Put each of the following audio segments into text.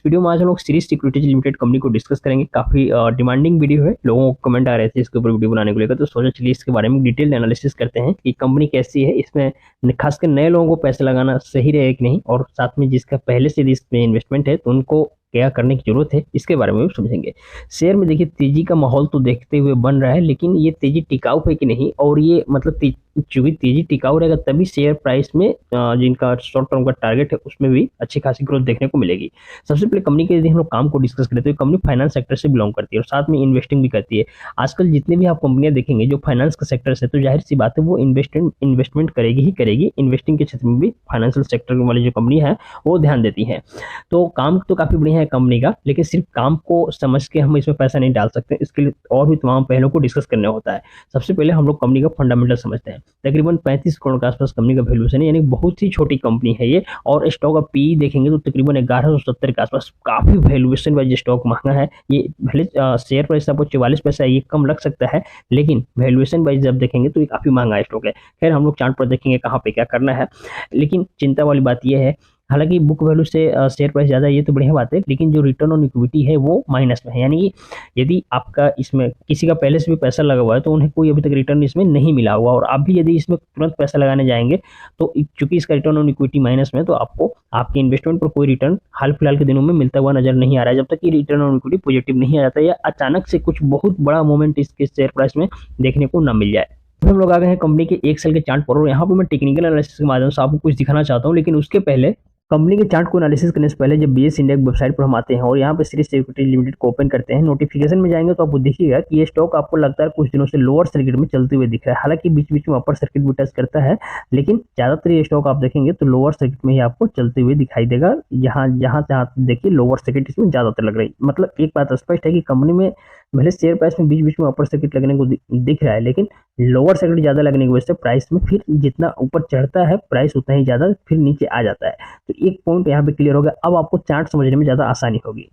Video में आज हम लोग सीरीज सिक्योरिटीज लिमिटेड कंपनी को डिस्कस करेंगे। काफी डिमांडिंग वीडियो है, लोगों को कमेंट आ रहे थे इसके ऊपर वीडियो बनाने को लेकर, तो सोचा चलिए इसके बारे में डिटेल एनालिसिस करते हैं कि कंपनी कैसी है, इसमें खासकर नए लोगों को पैसे लगाना सही रहेगा कि नहीं, और साथ में जिसका पहले से इसमें इन्वेस्टमेंट है तो उनको क्या करने की जरूरत है, इसके बारे में भी समझेंगे। शेयर में देखिए तेजी का माहौल तो देखते हुए बन रहा है, लेकिन ये तेजी टिकाऊ है कि नहीं, और ये मतलब चूंकि तेजी टिकाऊ रहेगा तभी शेयर प्राइस में जिनका शॉर्ट टर्म का टारगेट है उसमें भी अच्छी खासी ग्रोथ देखने को मिलेगी। सबसे पहले कंपनी के यदि हम लोग काम को डिस्कस करें तो कंपनी फाइनेंस सेक्टर से बिलोंग करती है और साथ में इन्वेस्टिंग भी करती है। आजकल जितने भी आप कंपनियां देखेंगे जो फाइनेंस का सेक्टर से, तो जाहिर सी बात है वो इन्वेस्टमेंट करेगी ही करेगी। इन्वेस्टिंग के क्षेत्र में भी फाइनेंशियल सेक्टर वाली जो कंपनी है वो ध्यान देती है। तो काम तो काफी बढ़िया है कंपनी का, लेकिन सिर्फ काम को समझ के हम इसमें पैसा नहीं डाल सकते, इसके लिए और भी तमाम पहलुओं को डिस्कस करना होता है। सबसे पहले हम लोग कंपनी का फंडामेंटल समझते हैं। तकरीबन 35 करोड़ के आसपास कंपनी का वैल्यूएशन है, यानी बहुत ही छोटी कंपनी है ये, और स्टॉक का पी देखेंगे तो तकरीबन 1170 के आसपास, काफी वैल्यूएशन वाइज स्टॉक महंगा है ये। भले शेयर प्राइस आपको 44 पैसा ये कम लग सकता है, लेकिन वैल्यूएशन वाइज जब देखेंगे तो ये काफी महंगा स्टॉक है। खैर हम लोग चार्ट पर देखेंगे कहाँ पे क्या करना है, लेकिन चिंता वाली बात यह है, हालांकि बुक वैल्यू से शेयर प्राइस ज़्यादा है ये तो बढ़िया बात है, लेकिन जो रिटर्न ऑन इक्विटी है वो माइनस में है। यानी कि यदि आपका इसमें किसी का पहले से भी पैसा लगा हुआ है तो उन्हें कोई अभी तक रिटर्न इसमें नहीं मिला हुआ, और आप भी यदि इसमें तुरंत पैसा लगाने जाएंगे तो चूंकि इसका रिटर्न ऑन इक्विटी माइनस में, तो आपको आपके इन्वेस्टमेंट पर कोई रिटर्न हाल फिलहाल के दिनों में मिलता हुआ नजर नहीं आ रहा है, जब तक कि रिटर्न ऑन इक्विटी पॉजिटिव नहीं आ जाता या अचानक से कुछ बहुत बड़ा मूवमेंट इसके शेयर प्राइस में देखने को न मिल जाए। हम लोग आ गए हैं कंपनी के एक साल के चार्ट पर, और यहाँ पर मैं टेक्निकल एनालिसिस के माध्यम से आपको कुछ दिखाना चाहता हूँ, लेकिन उसके पहले कंपनी के चार्ट को एनालिसिस करने से पहले जब बीएस इंडिया की वेबसाइट पर हम आते हैं और यहाँ पे सीरीज सिक्योरिटीज लिमिटेड को ओपन करते हैं, नोटिफिकेशन में जाएंगे तो आपको दिखेगा कि ये स्टॉक आपको लगता है कुछ दिनों से लोअर सर्किट में चलते हुए दिख रहा है। हालांकि बीच बीच में अपर सर्किट भी टच करता है, लेकिन ज्यादातर ये स्टॉक आप देखेंगे तो लोअर सर्किट में ही आपको चलते हुए दिखाई देगा। यहाँ जहाँ जहाँ देखिए लोअर सर्किट इसमें ज्यादातर लग रही है। मतलब एक बात स्पष्ट है कि कंपनी में भले शेयर प्राइस में बीच बीच में अपर सर्किट लगने को दिख रहा है, लेकिन लोअर सर्किट ज्यादा लगने की वजह से प्राइस में फिर जितना ऊपर चढ़ता है प्राइस उतना ही ज्यादा फिर नीचे आ जाता है। तो एक पॉइंट यहाँ पे क्लियर हो गया। अब आपको चार्ट समझने में ज्यादा आसानी होगी।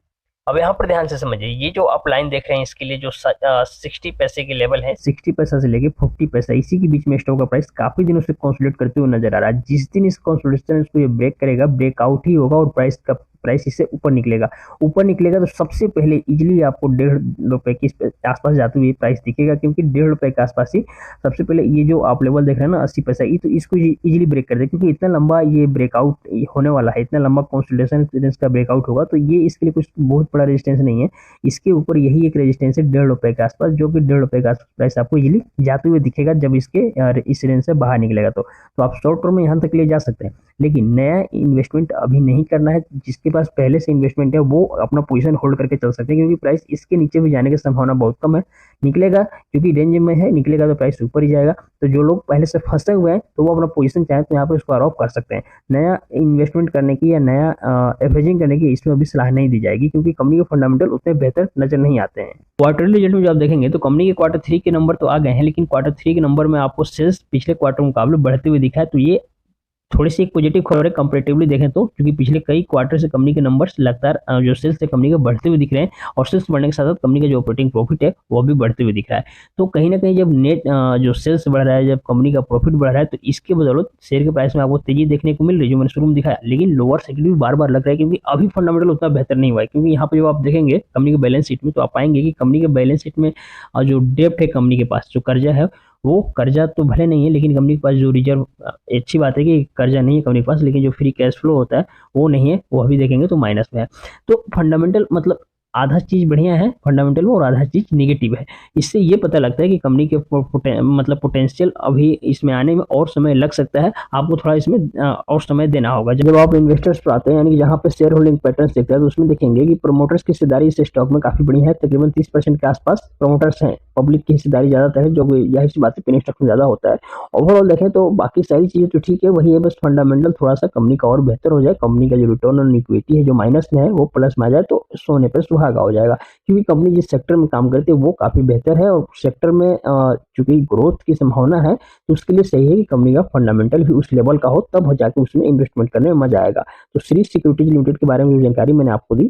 अब यहाँ पर ध्यान से समझिए, ये जो आप लाइन देख रहे हैं इसके लिए जो 60 पैसे के लेवल है, 60 पैसा से लेके 40 पैसा, इसी के बीच में स्टॉक का प्राइस काफी दिनों से कंसोलिडेट करते हुए नजर आ रहा है। जिस दिन इस कंसोलिडेशन इसको ये ब्रेक करेगा, ब्रेकआउट ही होगा और प्राइस इससे ऊपर निकलेगा तो सबसे पहले इजिली आपको 1.5 रुपए के आसपास जाते हुए प्राइस दिखेगा, क्योंकि 1.5 रुपए के आसपास ही सबसे पहले ये जो आप लेवल देख रहे हैं ना 80 पैसा, ये तो इसको इजिली ब्रेक कर दे, क्योंकि इतना लंबा ये ब्रेकआउट होने वाला है, इतना लंबा कंसोलिडेशन का ब्रेकआउट होगा, तो ये इसके लिए कुछ बहुत बड़ा रेजिस्टेंस नहीं है। इसके ऊपर यही एक रेजिस्टेंस है 1.5 रुपए के आसपास, जो कि 1.5 रुपए का प्राइस आपको इजिली जाते हुए दिखेगा जब इसके इस रेंज से बाहर निकलेगा। तो आप शॉर्ट टर्म में यहाँ तक ले जा सकते हैं, लेकिन नया इन्वेस्टमेंट अभी नहीं करना है। जिसके पास पहले से इन्वेस्टमेंट है वो अपना पोजीशन होल्ड करके चल सकते हैं, क्योंकि प्राइस इसके नीचे भी जाने की संभावना बहुत कम है। निकलेगा क्योंकि रेंज में है, निकलेगा तो प्राइस ऊपर ही जाएगा। तो जो लोग पहले से फंसे हुए हैं तो वो अपना पोजीशन चाहे तो यहाँ पे उसको आरोप कर सकते हैं। नया इन्वेस्टमेंट करने की या नया एवरेजिंग करने की इसमें अभी सलाह नहीं दी जाएगी, क्योंकि कंपनी के फंडामेंटल उतने बेहतर नजर नहीं आते हैं। क्वार्टरली रिजल्ट में जब आप देखेंगे तो कंपनी के Q3 के नंबर तो आ गए हैं, लेकिन Q3 के नंबर में आपको सेल्स पिछले क्वार्टर मुकाबले बढ़ते हुए दिखा है। तो ये थोड़ी सी एक पॉजिटिव खबर है कंपैरेटिवली देखें तो, क्योंकि पिछले कई क्वार्टर से कंपनी के नंबर्स लगातार जो सेल्स है कंपनी के बढ़ते हुए दिख रहे हैं, और सेल्स बढ़ने के साथ साथ कंपनी का जो ऑपरेटिंग प्रॉफिट है वो भी बढ़ते हुए दिख रहा है। तो कहीं ना कहीं जब नेट जो सेल्स बढ़ रहा है, जब कंपनी का प्रॉफिट बढ़ रहा है, तो इसके बदौलत शेयर के प्राइस में आपको तेजी देखने को मिल रही है, जो मैंने शुरू में दिखाया। लेकिन लोअर सर्किट भी बार बार लग रहा है, क्योंकि अभी फंडामेंटल उतना बेहतर नहीं हुआ है। क्योंकि यहाँ पे जब आप देखेंगे कंपनी के बैलेंस शीट में तो आप पाएंगे कि कंपनी के बैलेंस शीट में जो डेप्ट है कंपनी के पास, जो कर्जा है, वो कर्जा तो भले नहीं है, लेकिन कंपनी के पास जो रिजर्व, अच्छी बात है कि कर्जा नहीं है कंपनी के पास, लेकिन जो फ्री कैश फ्लो होता है वो नहीं है, वो अभी देखेंगे तो माइनस में है। तो फंडामेंटल मतलब आधा चीज बढ़िया है फंडामेंटल में और आधा चीज निगेटिव है। इससे ये पता लगता है कि कंपनी के पोटेंशियल अभी इसमें आने में और समय लग सकता है, आपको थोड़ा इसमें और समय देना होगा। जब आप इन्वेस्टर्स पर आते हैं, यानी कि जहाँ पे शेयर होल्डिंग पैटर्न देखते हैं, तो उसमें देखेंगे कि प्रोमोटर्स की हिस्सेदारी इस स्टॉक में काफी बड़ी है। तकरीबन 30% के आसपास प्रोमोटर्स हैं, पब्लिक की हिस्सेदारी ज्यादातर है, जो यही सी बात है पेनी स्टॉक में ज्यादा होता है। ओवरऑल देखें तो बाकी सारी चीजें तो ठीक है, वही है बस फंडामेंटल थोड़ा सा कंपनी का और बेहतर हो जाए, कंपनी का जो रिटर्न ऑन इक्विटी है जो माइनस में है वो प्लस में आ जाए, तो सोने पर सुहागा हो जाएगा। क्योंकि कंपनी जिस सेक्टर में काम करती है वो काफी बेहतर है, और सेक्टर में चूंकि ग्रोथ की संभावना है, तो उसके लिए सही है कि कंपनी का फंडामेंटल भी उस लेवल का हो, तब हो जाके उसमें इन्वेस्टमेंट करने में मजा आएगा। तो सीरीज सिक्योरिटीज लिमिटेड के बारे में जो जानकारी मैंने आपको दी,